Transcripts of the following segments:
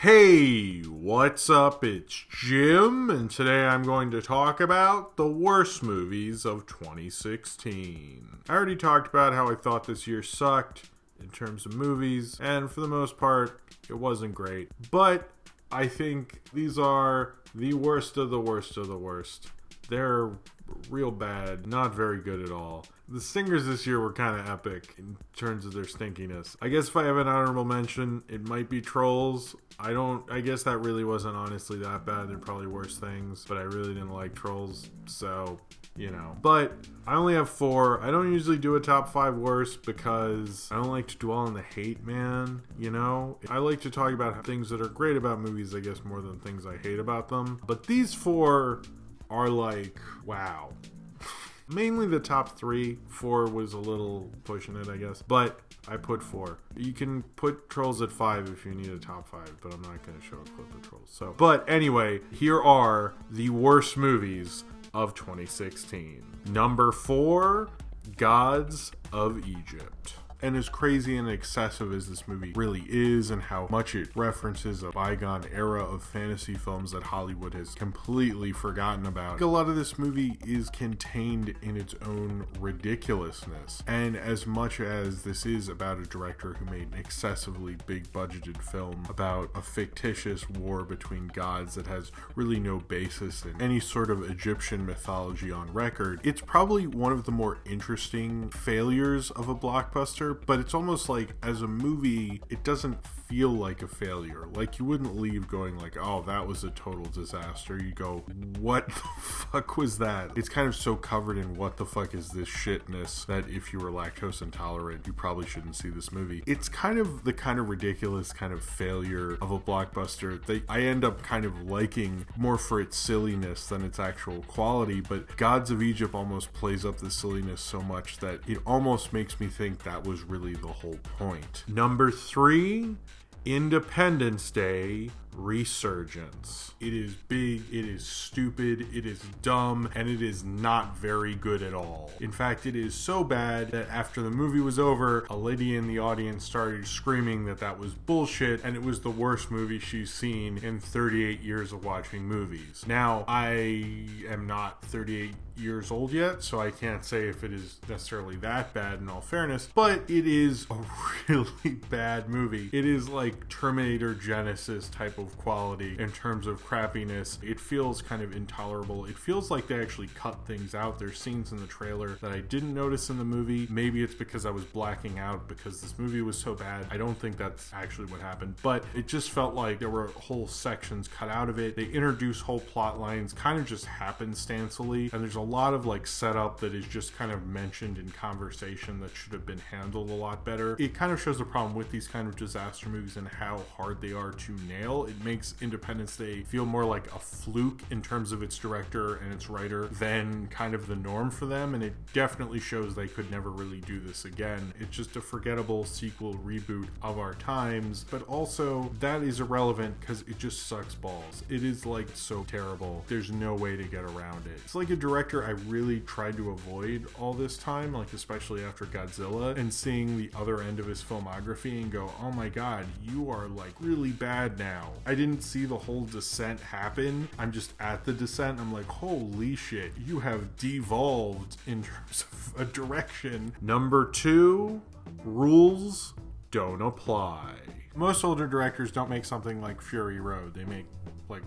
Hey, what's up? It's Jim, and today I'm going to talk about the worst movies of 2016. I already talked about how I thought this year sucked in terms of movies, and for the most part, it wasn't great. But I think these are the worst of the worst of the worst. They're real bad, not very good at all. The singers this year were kind of epic in terms of their stinkiness. I guess if I have an honorable mention, it might be Trolls. I guess that really wasn't honestly that bad. There are probably worse things, but I really didn't like Trolls, so, you know. But I only have 4. I don't usually do a top 5 worst because I don't like to dwell on the hate, man, you know? I like to talk about things that are great about movies, I guess, more than things I hate about them. But these 4 are like, wow. Mainly the top 3. 4 was a little pushing it, I guess. But I put 4. You can put Trolls at 5 if you need a top 5, but I'm not going to show a clip of Trolls. So, but anyway, here are the worst movies of 2016. Number 4, Gods of Egypt. And as crazy and excessive as this movie really is, and how much it references a bygone era of fantasy films that Hollywood has completely forgotten about, a lot of this movie is contained in its own ridiculousness. And as much as this is about a director who made an excessively big budgeted film about a fictitious war between gods that has really no basis in any sort of Egyptian mythology on record, it's probably one of the more interesting failures of a blockbuster. But it's almost like, as a movie, it doesn't feel like a failure. Like, you wouldn't leave going like, oh, that was a total disaster. You go, what the fuck was that? It's kind of so covered in what the fuck is this shitness that if you were lactose intolerant, you probably shouldn't see this movie. It's kind of the kind of ridiculous kind of failure of a blockbuster that I end up kind of liking more for its silliness than its actual quality. But Gods of Egypt almost plays up the silliness so much that it almost makes me think that was really the whole point. Number 3, Independence Day Resurgence. It is big, it is stupid, it is dumb, and it is not very good at all. In fact, it is so bad that after the movie was over, a lady in the audience started screaming that that was bullshit, and it was the worst movie she's seen in 38 years of watching movies. Now, I am not 38 years old yet, so I can't say if it is necessarily that bad in all fairness, but it is a really bad movie. It is like Terminator Genesis type of quality in terms of crappiness. It feels kind of intolerable. It feels like they actually cut things out. There's scenes in the trailer that I didn't notice in the movie. Maybe it's because I was blacking out because this movie was so bad. I don't think that's actually what happened, but it just felt like there were whole sections cut out of it. They introduce whole plot lines kind of just happenstancely, and there's a lot of like setup that is just kind of mentioned in conversation that should have been handled a lot better. It kind of shows the problem with these kind of disaster movies and how hard they are to nail. It makes Independence Day feel more like a fluke in terms of its director and its writer than kind of the norm for them, and it definitely shows they could never really do this again. It's just a forgettable sequel reboot of our times, but also that is irrelevant because it just sucks balls. It is like so terrible. There's no way to get around it. It's like a director I really tried to avoid all this time, like especially after Godzilla, and seeing the other end of his filmography and go, oh my god, you are like really bad now. I didn't see the whole descent happen. I'm just at the descent. I'm like, holy shit, you have devolved in terms of a direction. Number 2, Rules Don't Apply. Most older directors don't make something like Fury Road. They make like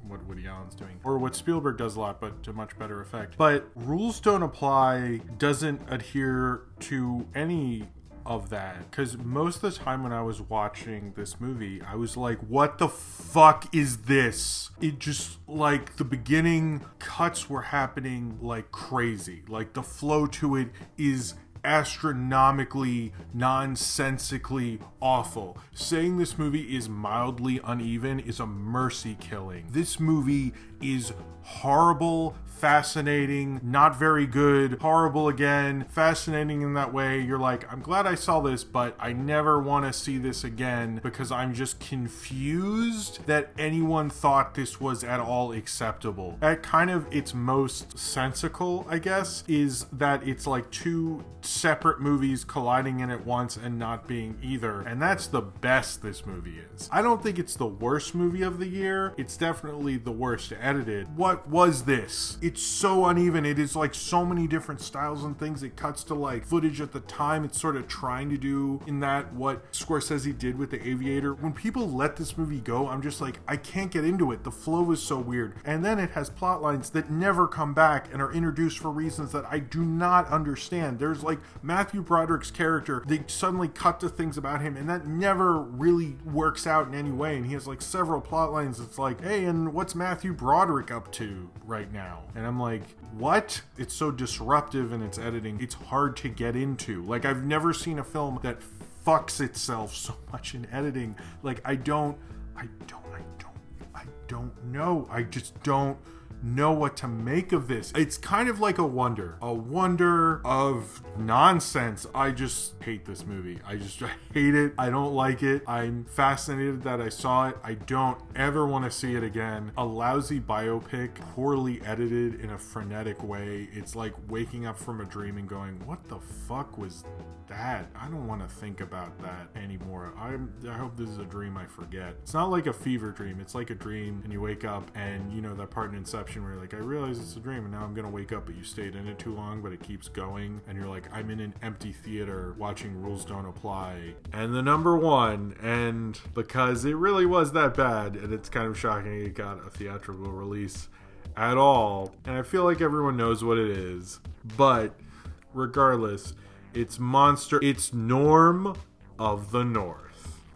what Woody Allen's doing, or what Spielberg does a lot, but to much better effect. But Rules Don't Apply doesn't adhere to any of that, because most of the time when I was watching this movie, I was like, what the fuck is this? It just, like, the beginning cuts were happening like crazy. Like, the flow to it is astronomically, nonsensically awful. Saying this movie is mildly uneven is a mercy killing. This movie is horrible, fascinating, not very good, horrible again, fascinating in that way. You're like, I'm glad I saw this, but I never want to see this again because I'm just confused that anyone thought this was at all acceptable. At kind of its most sensical, I guess, is that it's like two separate movies colliding in at once and not being either. And that's the best this movie is. I don't think it's the worst movie of the year. It's definitely the worst edited. What was this? It's so uneven. It is like so many different styles and things. It cuts to like footage at the time it's sort of trying to do in that what Scorsese did with The Aviator. When people let this movie go, I'm just like, I can't get into it. The flow is so weird. And then it has plot lines that never come back and are introduced for reasons that I do not understand. There's like Matthew Broderick's character, they suddenly cut to things about him and that never really works out in any way. And he has like several plot lines. It's like, hey, and what's Matthew Broderick up to right now? And I'm like, what? It's so disruptive in its editing. It's hard to get into. Like, I've never seen a film that fucks itself so much in editing. Like, I don't know. I just don't know what to make of this. It's kind of like a wonder of nonsense. I just hate this movie. I hate it. I don't like it. I'm fascinated that I saw it. I don't ever want to see it again. A lousy biopic, poorly edited in a frenetic way. It's like waking up from a dream and going, what the fuck was that? I don't want to think about that anymore. I hope this is a dream I forget. It's not like a fever dream. It's like a dream and you wake up and you know that part in Inception where you're like, I realize it's a dream and now I'm gonna wake up, but you stayed in it too long, but it keeps going and you're like, I'm in an empty theater watching Rules Don't Apply. And the number one, and because it really was that bad and it's kind of shocking it got a theatrical release at all, and I feel like everyone knows what it is, but regardless, it's Norm of the North.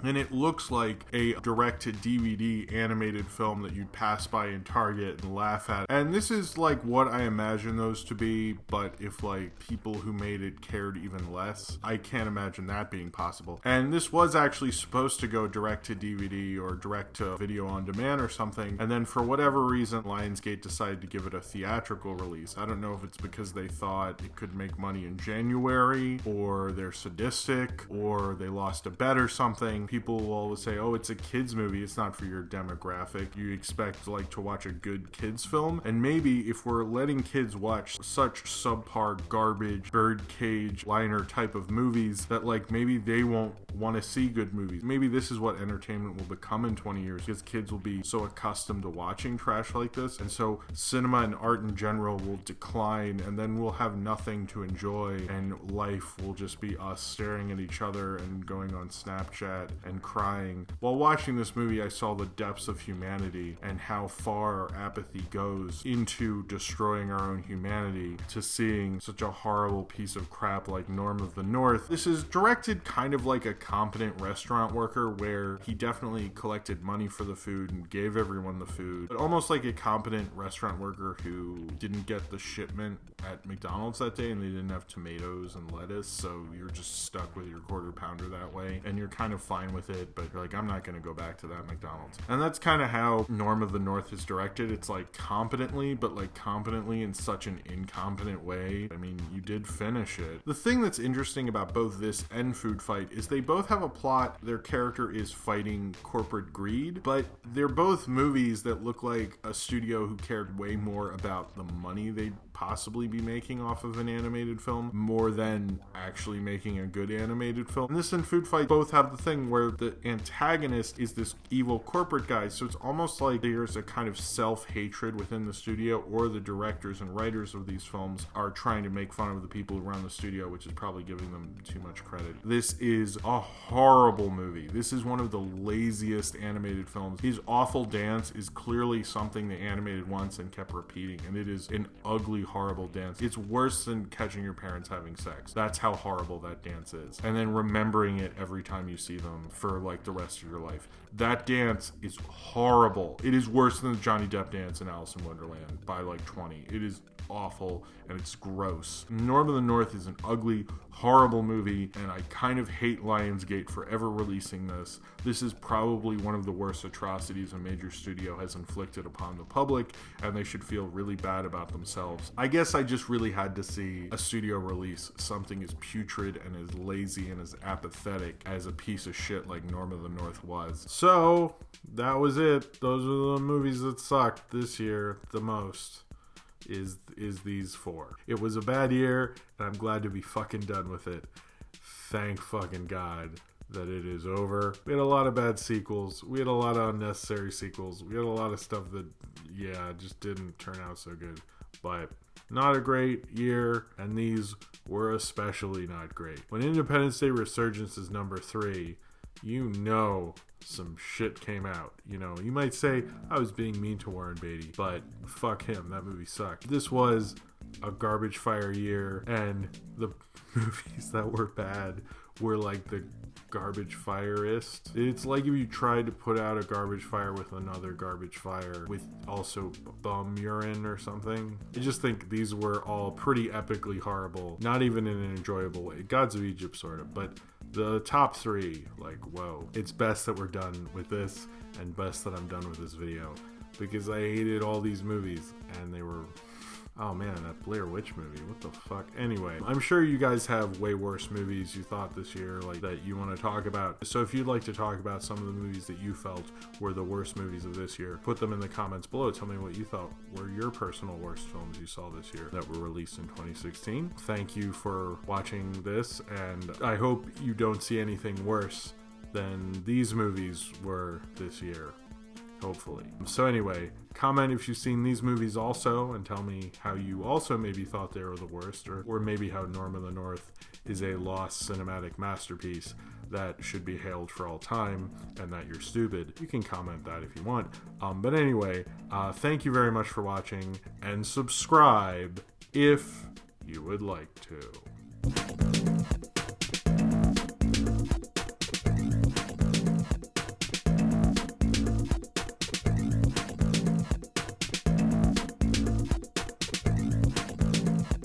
And it looks like a direct-to-DVD animated film that you'd pass by in Target and laugh at. And this is like what I imagine those to be, but if like people who made it cared even less, I can't imagine that being possible. And this was actually supposed to go direct-to-DVD or direct-to-video on demand or something. And then for whatever reason, Lionsgate decided to give it a theatrical release. I don't know if it's because they thought it could make money in January, or they're sadistic, or they lost a bet or something. People will always say, oh, it's a kids movie, it's not for your demographic. You expect like to watch a good kids film, and maybe if we're letting kids watch such subpar garbage birdcage liner type of movies, that like maybe they won't want to see good movies. Maybe this is what entertainment will become in 20 years, because kids will be so accustomed to watching trash like this, and so cinema and art in general will decline, and then we'll have nothing to enjoy, and life will just be us staring at each other and going on Snapchat and crying. While watching this movie, I saw the depths of humanity and how far our apathy goes into destroying our own humanity, to seeing such a horrible piece of crap like Norm of the North. This is directed kind of like a competent restaurant worker, where he definitely collected money for the food and gave everyone the food, but almost like a competent restaurant worker who didn't get the shipment at McDonald's that day and they didn't have tomatoes and lettuce, so you're just stuck with your quarter pounder that way, and you're kind of fine with it, but you're like, I'm not going to go back to that McDonald's. And that's kind of how Norm of the North is directed. It's like competently, but like competently in such an incompetent way. I mean, you did finish it. The thing that's interesting about both this and Food Fight is they both have a plot. Their character is fighting corporate greed, but they're both movies that look like a studio who cared way more about the money they'd possibly be making off of an animated film more than actually making a good animated film. And this and Food Fight both have the thing where the antagonist is this evil corporate guy, so it's almost like there's a kind of self-hatred within the studio, or the directors and writers of these films are trying to make fun of the people who run the studio, which is probably giving them too much credit. This is a horrible movie. This is one of the laziest animated films. His awful dance is clearly something they animated once and kept repeating, and it is an ugly, horrible dance. It's worse than catching your parents having sex. That's how horrible that dance is. And then remembering it every time you see them for like the rest of your life. That dance is horrible. It is worse than the Johnny Depp dance in Alice in Wonderland by like 20. It is awful and it's gross. Norm of the North is an ugly, horrible movie, and I kind of hate Lionsgate for ever releasing this. This is probably one of the worst atrocities a major studio has inflicted upon the public, and they should feel really bad about themselves. I guess I just really had to see a studio release something as putrid and as lazy and as apathetic as a piece of shit like Norm of the North was. So that was it. Those are the movies that sucked this year the most. is these four. It was a bad year, and I'm glad to be fucking done with it. Thank fucking God that it is over. We had a lot of bad sequels. We had a lot of unnecessary sequels. We had a lot of stuff that, just didn't turn out so good. But not a great year, and these were especially not great. When Independence Day Resurgence is number 3, you know some shit came out. You know, you might say I was being mean to Warren Beatty, but fuck him, that movie sucked. This was a garbage fire year, and the movies that were bad were like the garbage fireist. It's like if you tried to put out a garbage fire with another garbage fire with also bum urine or something. I just think these were all pretty epically horrible, not even in an enjoyable way. Gods of Egypt sort of, but the top 3, like, whoa. It's best that we're done with this, and best that I'm done with this video, because I hated all these movies, and they were... Oh man, that Blair Witch movie, what the fuck? Anyway, I'm sure you guys have way worse movies you thought this year, like, that you want to talk about. So if you'd like to talk about some of the movies that you felt were the worst movies of this year, put them in the comments below. Tell me what you thought were your personal worst films you saw this year that were released in 2016. Thank you for watching this, and I hope you don't see anything worse than these movies were this year. Hopefully. So anyway, comment if you've seen these movies also, and tell me how you also maybe thought they were the worst, or maybe how Norm of the North is a lost cinematic masterpiece that should be hailed for all time, and that you're stupid. You can comment that if you want. But anyway, thank you very much for watching, and subscribe if you would like to.